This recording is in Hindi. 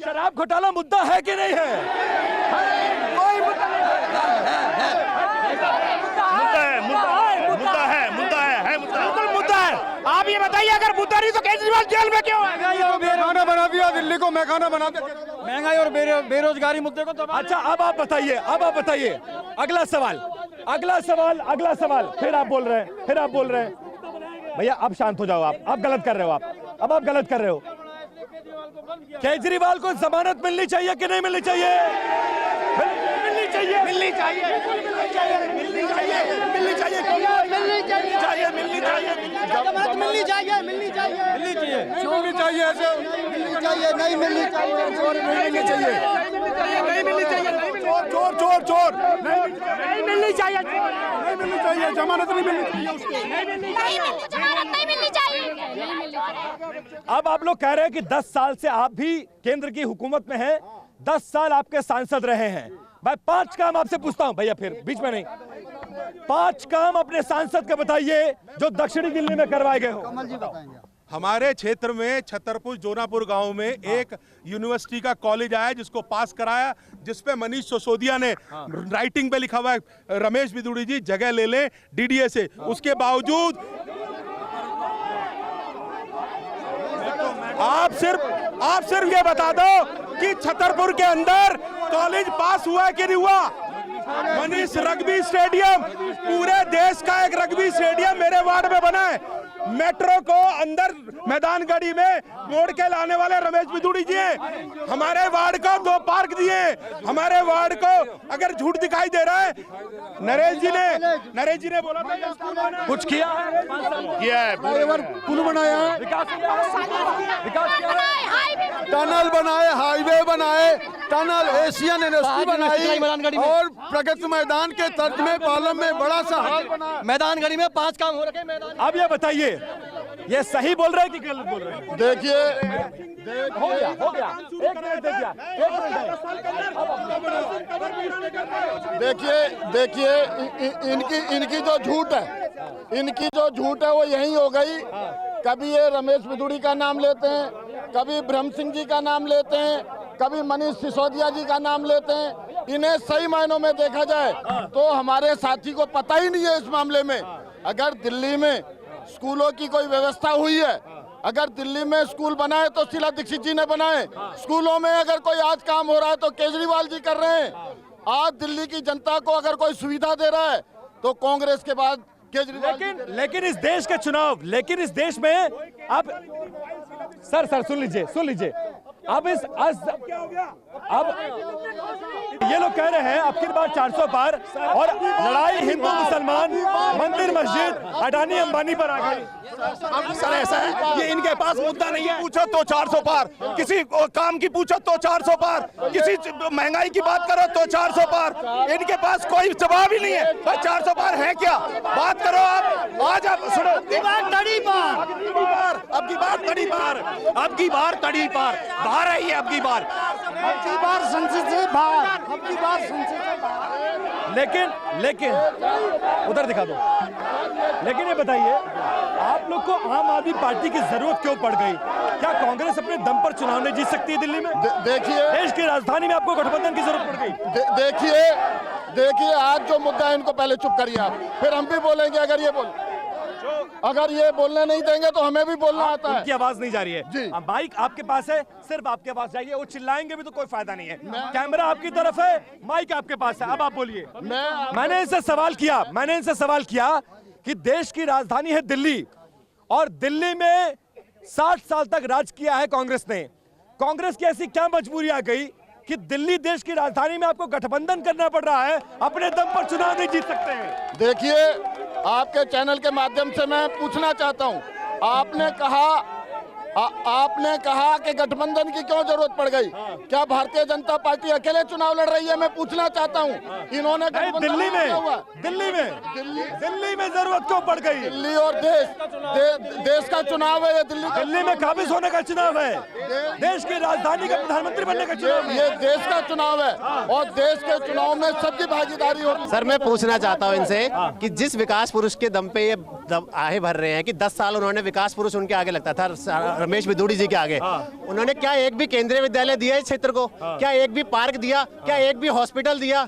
शराब घोटाला मुद्दा है कि नहीं है? कोई मुद्दा नहीं मुद्दा है। आप ये बताइए, अगर मुद्दा नहीं तो केजरीवाल जेल में क्यों है? खाना बना दिया दिल्ली को, मैं खाना बना दिया। महंगाई और बेरोजगारी मुद्दे को तो। अच्छा, अब आप बताइए अगला सवाल। फिर आप बोल रहे हैं भैया, अब शांत हो जाओ। आप गलत कर रहे हो। आप गलत कर रहे हो। केजरीवाल को जमानत मिलनी चाहिए कि नहीं मिलनी चाहिए? मिलनी चाहिए। जमानत नहीं मिलनी चाहिए। अब आप लोग कह रहे हैं कि 10 साल से आप भी केंद्र की हुकूमत में हैं, 10 साल आपके सांसद रहे हैं। भाई 5 काम आपसे पूछता हूं भैया, फिर बीच में नहीं। 5 काम अपने सांसद के बताइए जो दक्षिणी दिल्ली में करवाए गए हो। हमारे क्षेत्र में छतरपुर जोनापुर गांव में एक यूनिवर्सिटी का कॉलेज आया जिसको पास कराया, जिसपे मनीष सिसोदिया ने राइटिंग पे लिखा हुआ है, रमेश बिदुड़ी जी जगह ले लें डीडीए से। उसके बावजूद आप सिर्फ ये बता दो कि छतरपुर के अंदर कॉलेज पास हुआ कि नहीं हुआ? मनीष, रग्बी स्टेडियम, पूरे देश का एक रग्बी स्टेडियम मेरे वार्ड में बना है। मेट्रो को अंदर मैदान गढ़ी में मोड़ के लाने वाले रमेश बिदुड़ी जी हैं। हमारे वार्ड को 2 पार्क दिए। हमारे वार्ड को अगर झूठ दिखाई दे रहा है, नरेश जी ने बोला था कुछ किया है, पुल बनाया, विकास किया है, टनल बनाए, हाईवे बनाए, टनल एशियन यूनिवर्सिटी बनाई और प्रगति मैदान के तर्ज में पालम में बड़ा सा हॉल बना। मैदान गढ़ी में 5 काम हो रखे मैदान। अब ये बताइए, ये सही बोल रहे हैं कि गलत बोल रहे हैं? देखिए हो गया। एक मिनट दे दिया। देखिए इनकी जो झूठ है वो यही हो गई। कभी ये रमेश बिदुड़ी का नाम लेते हैं, कभी ब्रह्म सिंह जी का नाम लेते हैं, कभी मनीष सिसोदिया जी का नाम लेते हैं। इन्हें सही मायनों में देखा जाए तो हमारे साथी को पता ही नहीं है इस मामले में। अगर दिल्ली में स्कूलों की कोई व्यवस्था हुई है, अगर दिल्ली में स्कूल बनाए तो शीला दीक्षित जी ने बनाए। स्कूलों में अगर कोई आज काम हो रहा है तो केजरीवाल जी कर रहे हैं। आज दिल्ली की जनता को अगर कोई सुविधा दे रहा है तो कांग्रेस के बाद केजरीवाल। लेकिन इस देश के चुनाव, लेकिन इस देश में अब सर सुन लीजिए अब ये लोग कह रहे हैं अब की बार 400 पार और लड़ाई हिंदू मुसलमान, मंदिर मस्जिद, अडानी अंबानी पर आ गई। सर ऐसा है, ये इनके पास मुद्दा नहीं है। पूछो तो 400 पार, किसी काम की पूछो तो 400 पार, किसी महंगाई की बात करो तो 400 पार। इनके पास कोई जवाब ही नहीं है। 400 पार है क्या? बात करो आप। आज आप सुनो, अब की बार तड़ी पार बाहर आई है। अब की बार संसद से बाहर। लेकिन उधर दिखा दो। लेकिन ये बताइए, आप लोग को आम आदमी पार्टी की जरूरत क्यों पड़ गई? क्या कांग्रेस अपने दम पर चुनाव नहीं जीत सकती है दिल्ली में? देखिए, देश की राजधानी में आपको गठबंधन की जरूरत पड़ गई। देखिए आज जो मुद्दा है इनको पहले चुप करिए आप, फिर हम भी बोलेंगे। अगर ये बोलने नहीं देंगे तो हमें भी बोलना आता है। उनकी आवाज नहीं जा रही है जी। माइक आपके पास है, सिर्फ आपके पास जाइए। वो चिल्लाएंगे भी तो कोई फायदा नहीं है। कैमरा आपकी तरफ है, माइक आपके पास है। अब आप बोलिए। मैंने इनसे सवाल किया कि देश की राजधानी है दिल्ली और दिल्ली में 60 साल तक राज किया है कांग्रेस ने। कांग्रेस की ऐसी क्या मजबूरी आ गई कि दिल्ली देश की राजधानी में आपको गठबंधन करना पड़ रहा है, अपने दम पर चुनाव नहीं जीत सकते हैं? देखिए, आपके चैनल के माध्यम से मैं पूछना चाहता हूं, आपने कहा कि गठबंधन की क्यों जरूरत पड़ गई? क्या भारतीय जनता पार्टी अकेले चुनाव लड़ रही है? मैं पूछना चाहता हूं। इन्होंने दिल्ली में जरूरत क्यों पड़ गई? दिल्ली और देश का चुनाव है। ये दिल्ली में काबिज होने का चुनाव है, देश की राजधानी का प्रधानमंत्री बनने का चुनाव है। ये देश का चुनाव है और देश के चुनाव में सबकी भागीदारी होगी। सर मैं पूछना चाहता हूं इनसे कि जिस विकास पुरुष के दम पे ये आहे भर रहे हैं कि 10 साल उन्होंने विकास पुरुष उनके आगे लगता था, रमेश बिधूड़ी जी के आगे। उन्होंने क्या एक भी केंद्रीय विद्यालय दिया इस क्षेत्र को? क्या एक भी पार्क दिया? क्या एक भी हॉस्पिटल दिया?